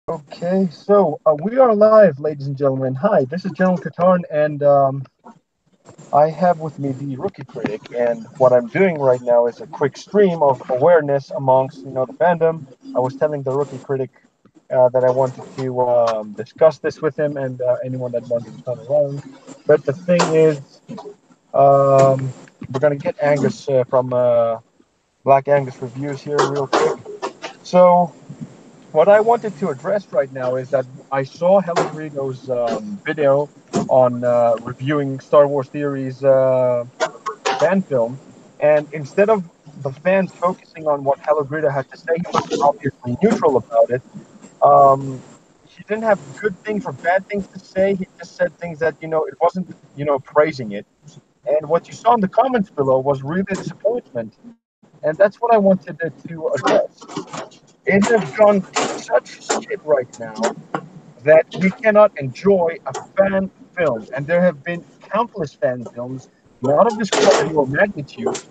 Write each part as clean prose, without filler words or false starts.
Okay, so we are live, ladies and gentlemen. Hi, this is General Katarn, and I have with me the rookie critic. And what I'm doing right now is a quick stream of awareness amongst, the fandom. I was telling the rookie critic that I wanted to discuss this with him and anyone that wanted to come along. But the thing is, we're gonna get Angus from Black Angus Reviews here real quick. So what I wanted to address right now is that I saw Hello Greedo's video on reviewing Star Wars Theory's fan film, and instead of the fans focusing on what Hello Greedo had to say, he was obviously neutral about it. He didn't have good things or bad things to say. He just said things that it wasn't praising it. And what you saw in the comments below was really disappointment, and that's what I wanted to address. It has gone to such shit right now that we cannot enjoy a fan film. And there have been countless fan films, not of this quality or magnitude,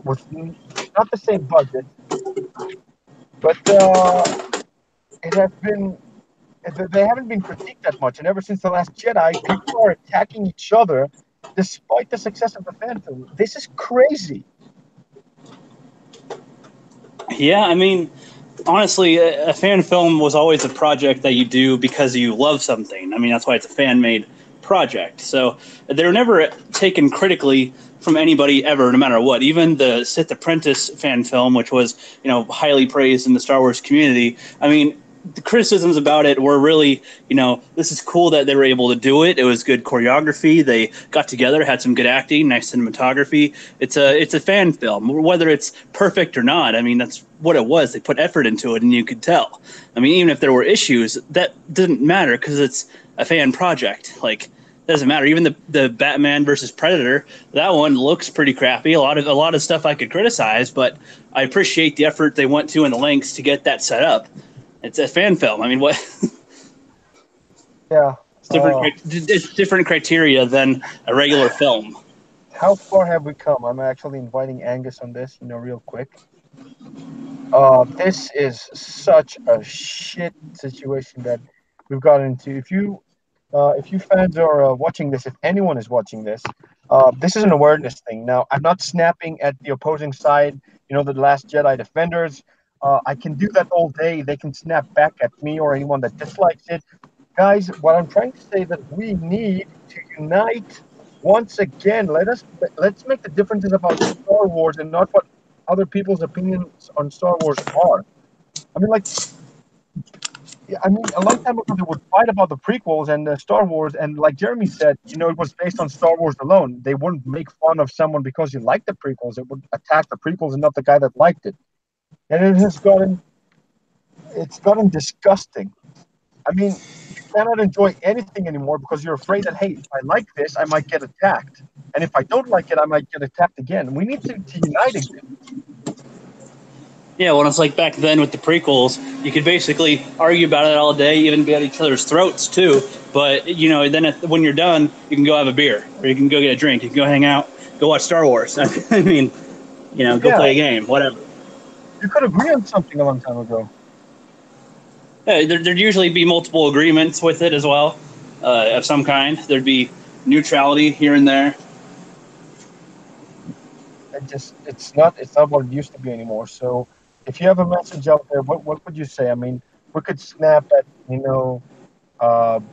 with not the same budget, but it has been they haven't been critiqued that much. And ever since The Last Jedi, people are attacking each other despite the success of the fan film. This is crazy. Yeah, I mean, honestly, a fan film was always a project that you do because you love something. I mean, that's why it's a fan made project. So they're never taken critically from anybody ever, no matter what. Even the Sith Apprentice fan film, which was, highly praised in the Star Wars community. I mean, the criticisms about it were really, this is cool that they were able to do it. It was good choreography. They got together, had some good acting, nice cinematography. It's a fan film, whether it's perfect or not. I mean, that's what it was. They put effort into it, and you could tell. I mean, even if there were issues, that didn't matter because it's a fan project. Like, doesn't matter. Even the Batman versus Predator, that one looks pretty crappy. A lot of stuff I could criticize, but I appreciate the effort they went to and the lengths to get that set up. It's a fan film. I mean, what? Yeah. It's different criteria than a regular film. How far have we come? I'm actually inviting Angus on this, real quick. This is such a shit situation that we've got into. If you fans are watching this, if anyone is watching this, this is an awareness thing. Now, I'm not snapping at the opposing side, the Last Jedi defenders. I can do that all day. They can snap back at me or anyone that dislikes it. Guys, what I'm trying to say is that we need to unite once again. Let's make the differences about Star Wars and not what other people's opinions on Star Wars are. I mean, like, yeah, I mean, a long time ago they would fight about the prequels and Star Wars, and like Jeremy said, it was based on Star Wars alone. They wouldn't make fun of someone because you liked the prequels. It would attack the prequels and not the guy that liked it. And it's gotten disgusting. I mean, you cannot enjoy anything anymore because you're afraid that, hey, if I like this, I might get attacked. And if I don't like it, I might get attacked again. We need to unite again. Yeah, well, it's like back then with the prequels, you could basically argue about it all day, even be at each other's throats too. But then when you're done, you can go have a beer, or you can go get a drink, you can go hang out, go watch Star Wars. I mean, go Yeah, play a game, whatever. you could agree on something a long time ago. Yeah, there'd usually be multiple agreements with it as well, of some kind. There'd be neutrality here and there. It's not what it used to be anymore. So if you have a message out there, what would you say? I mean, we could snap at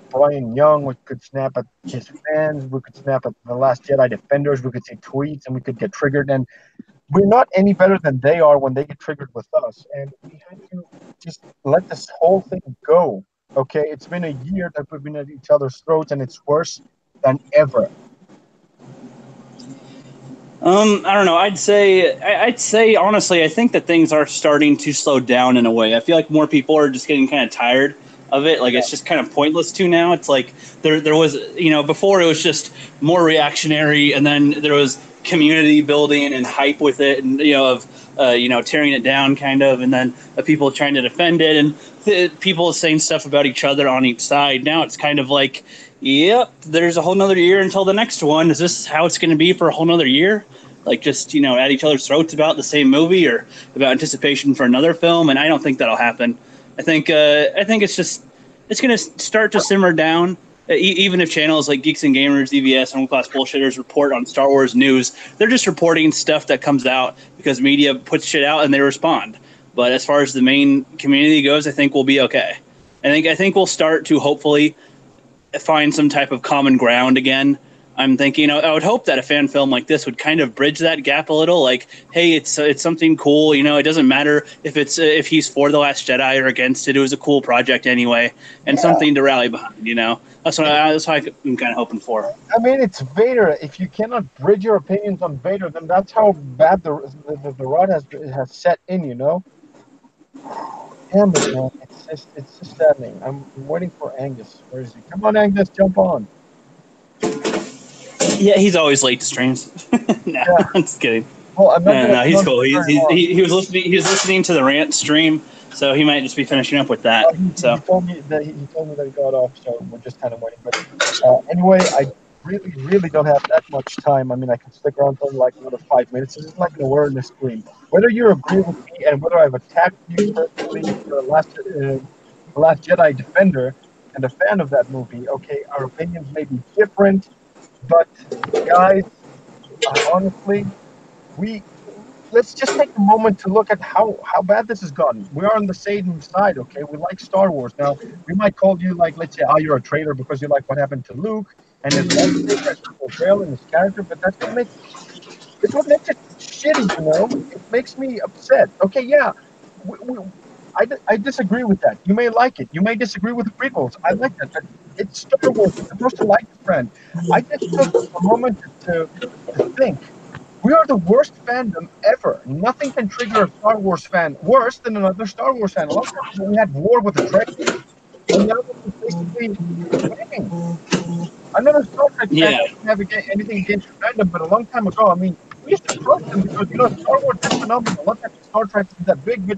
Brian Young. We could snap at his fans. We could snap at the Last Jedi defenders. We could say tweets, and we could get triggered. And we're not any better than they are when they get triggered with us. And we have to just let this whole thing go. Okay, it's been a year that we've been at each other's throats, and it's worse than ever. I don't know. I'd say honestly, I think that things are starting to slow down in a way. I feel like more people are just getting kind of tired of it. Like it's just kind of pointless to now. It's like there was before it was just more reactionary, and then there was community building and hype with it, and of tearing it down kind of, and then people trying to defend it, and people saying stuff about each other on each side. Now it's kind of like, yep, there's a whole nother year until the next one. Is this how it's going to be for a whole nother year? Like just at each other's throats about the same movie or about anticipation for another film, and I don't think that'll happen. I think it's going to start to simmer down. Even if channels like Geeks and Gamers, EVS, and One Class Bullshitters report on Star Wars news, they're just reporting stuff that comes out because media puts shit out and they respond. But as far as the main community goes, I think we'll be okay. I think we'll start to hopefully find some type of common ground again. I'm thinking I would hope that a fan film like this would kind of bridge that gap a little. Like, hey, it's something cool. It doesn't matter if he's for The Last Jedi or against it. It was a cool project anyway, and something to rally behind. That's what I'm kind of hoping for. I mean, it's Vader. If you cannot bridge your opinions on Vader, then that's how bad the rot has set in. Damn it, man! It's just saddening. I'm waiting for Angus. Where is he? Come on, Angus, jump on. Yeah, he's always late to streams. No, I'm just kidding. Well, I'm not no, he's cool. He was listening. He was listening to the rant stream, so he might just be finishing up with that. He told me that he got off, so we're just kind of waiting. But anyway, I really don't have that much time. I mean, I can stick around for like another 5 minutes. This is like an awareness stream. Whether you agree with me and whether I've attacked you personally for the Last Jedi Defender and a fan of that movie, okay, our opinions may be different, but guys, honestly, let's just take a moment to look at how bad this has gotten. We are on the same side, okay? We like Star Wars. Now, we might call you like, let's say, you're a traitor because you like what happened to Luke and his lightsaber and his portrayal and his character, but it's what makes it shitty, It makes me upset. Okay, yeah, I disagree with that. You may like it. You may disagree with the prequels. I like that. But it's Star Wars. You're supposed to like it, friend. I just took a moment to think. We are the worst fandom ever. Nothing can trigger a Star Wars fan worse than another Star Wars fan. A long time ago, we had War with the Dragons, and now we're basically winning. I'm not a Star Trek fan. I don't have anything against fandom, but a long time ago, I mean, we used to trust them because, Star Wars is phenomenal. Not that Star Trek is that big, but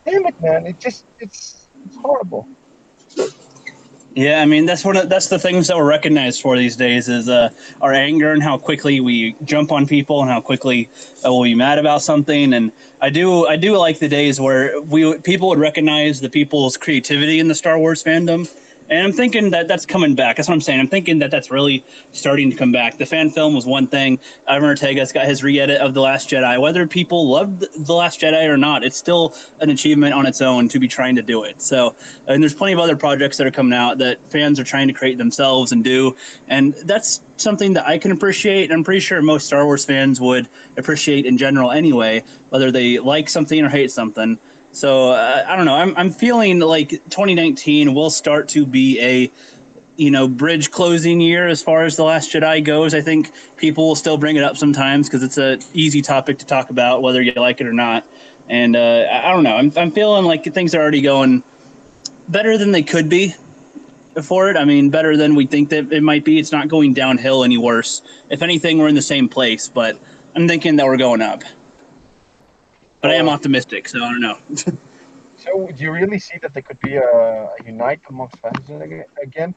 damn it, man, it's horrible. Yeah, I mean that's the things that we're recognized for these days is our anger and how quickly we jump on people and how quickly we'll be mad about something. And I do like the days where people would recognize the people's creativity in the Star Wars fandom. And I'm thinking that that's coming back. That's what I'm saying. I'm thinking that that's really starting to come back. The fan film was one thing. Ivan Ortega's got his re-edit of The Last Jedi. Whether people loved The Last Jedi or not, it's still an achievement on its own to be trying to do it. So, and there's plenty of other projects that are coming out that fans are trying to create themselves and do. And that's something that I can appreciate. I'm pretty sure most Star Wars fans would appreciate in general anyway, whether they like something or hate something. So I don't know. I'm feeling like 2019 will start to be a bridge closing year as far as The Last Jedi goes. I think people will still bring it up sometimes because it's an easy topic to talk about whether you like it or not. And I don't know. I'm feeling like things are already going better than they could be for it. I mean, better than we think that it might be. It's not going downhill any worse. If anything, we're in the same place. But I'm thinking that we're going up. But I am optimistic, so I don't know. So, do you really see that there could be a unite amongst fans again?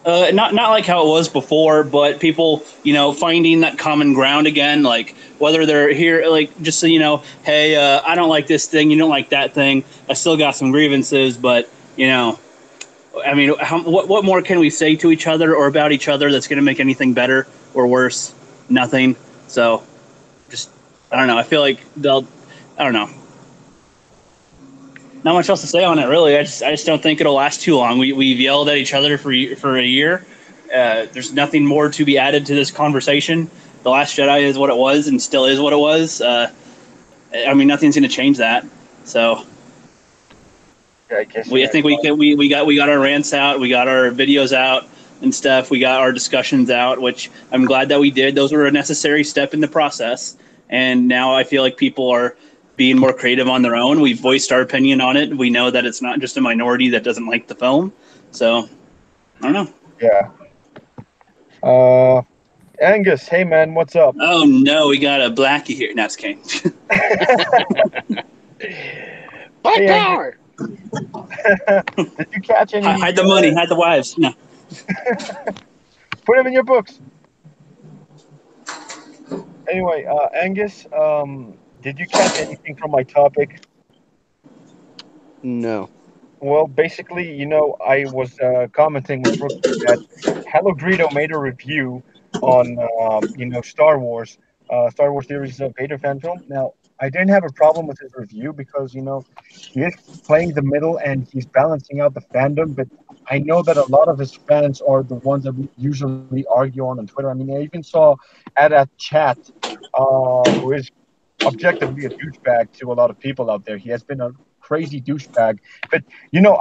Not like how it was before, but people, finding that common ground again. Like whether they're here, like just so hey, I don't like this thing, you don't like that thing. I still got some grievances, but I mean, what more can we say to each other or about each other that's going to make anything better or worse? Nothing. So, just I don't know. I feel like I don't know. Not much else to say on it, really. I just don't think it'll last too long. We've yelled at each other for a year. There's nothing more to be added to this conversation. The Last Jedi is what it was and still is what it was. I mean, nothing's going to change that. So, I guess I think we got our rants out, we got our videos out and stuff. We got our discussions out, which I'm glad that we did. Those were a necessary step in the process. And now I feel like people are being more creative on their own. We've voiced our opinion on it. We know that it's not just a minority that doesn't like the film. So, I don't know. Yeah. Angus, hey man, what's up? Oh no, we got a blackie here. No, it's kidding. Black power. Did you catch any? Hide the money, hide the wives. No. Put them in your books. Anyway, Angus, did you catch anything from my topic? No. Well, basically, I was commenting with Rookie that Hello Greedo made a review on, Star Wars Theories of Vader fan film. Now, I didn't have a problem with his review because, he is playing the middle and he's balancing out the fandom. But I know that a lot of his fans are the ones that we usually argue on Twitter. I mean, I even saw at chat, who is objectively a douchebag to a lot of people out there. He has been a crazy douchebag. But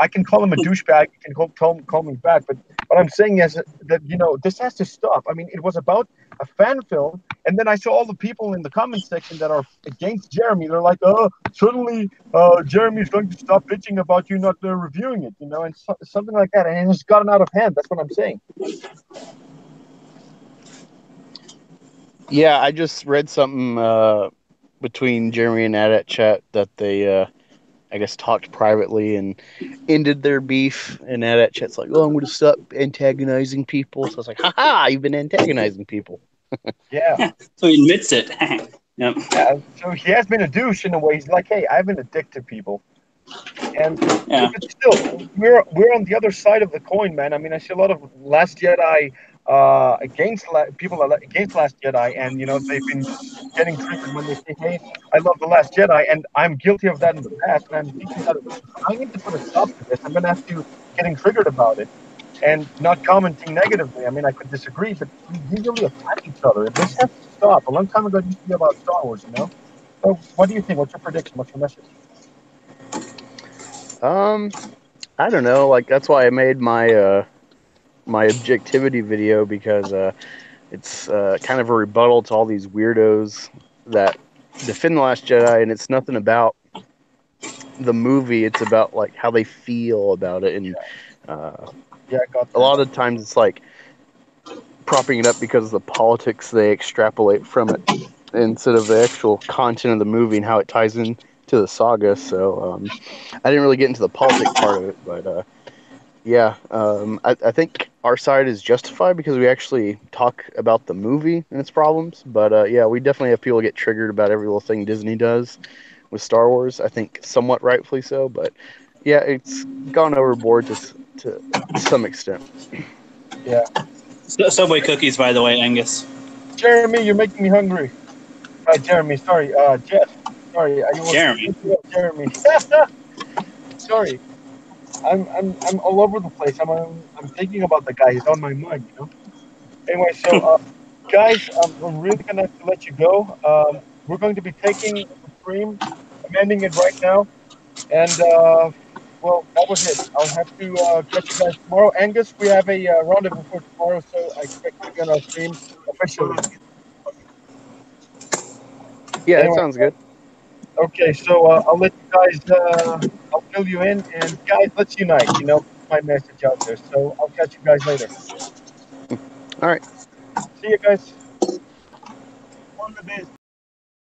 I can call him a douchebag. You can call me back. But what I'm saying is that this has to stop. I mean, it was about a fan film, and then I saw all the people in the comment section that are against Jeremy. They're like, "Oh, suddenly Jeremy is going to stop bitching about you not reviewing it," and something like that. And it's gotten out of hand. That's what I'm saying. Yeah, I just read something between Jeremy and Adat chat that they, I guess, talked privately and ended their beef. And Adat chat's like, "Oh, I'm going to stop antagonizing people." So I was like, "Ha ha! You've been antagonizing people." Yeah. So he admits it. Yep. Yeah, so he has been a douche in a way. He's like, hey, I've been a dick to people, and Yeah. but still, we're on the other side of the coin, man. I mean, I see a lot of Last Jedi people against Last Jedi, and they've been getting triggered when they say, hey, I love the Last Jedi, and I'm guilty of that in the past, and I'm thinking that I need to put a stop to this. I'm gonna have to getting triggered about it and not commenting negatively. I mean, I could disagree, but we usually attack each other. This has to stop. A long time ago, it used to be about Star Wars. So, what do you think? What's your prediction? What's your message? Um, I don't know. Like that's why I made my objectivity video because it's kind of a rebuttal to all these weirdos that defend the Last Jedi, and it's nothing about the movie. It's about like how they feel about it, and uh, Yeah, I got a that. lot of times it's like propping it up because of the politics they extrapolate from it instead of the actual content of the movie and how it ties in to the saga. So I didn't really get into the politic part of it, but yeah, I think our side is justified because we actually talk about the movie and its problems. But yeah, we definitely have people get triggered about every little thing Disney does with Star Wars. I think somewhat rightfully so, but yeah, it's gone overboard to some extent. Yeah. Subway cookies, by the way, Angus. Jeremy, you're making me hungry. Jeremy, sorry. Jeff, sorry. I was Jeremy. thinking of Jeremy. Sorry. I'm all over the place. I'm thinking about the guy. He's on my mind. Anyway, so guys, I'm really gonna have to let you go. We're going to be taking the stream, amending it right now, and well, that was it. I'll have to catch you guys tomorrow. Angus, we have a rendezvous for tomorrow, so I expect you to be on our stream officially. Yeah, that Anyway, sounds good. okay, so I'll let you guys. I'll fill you in, and guys, let's unite. My message out there. So I'll catch you guys later. All right. See you guys.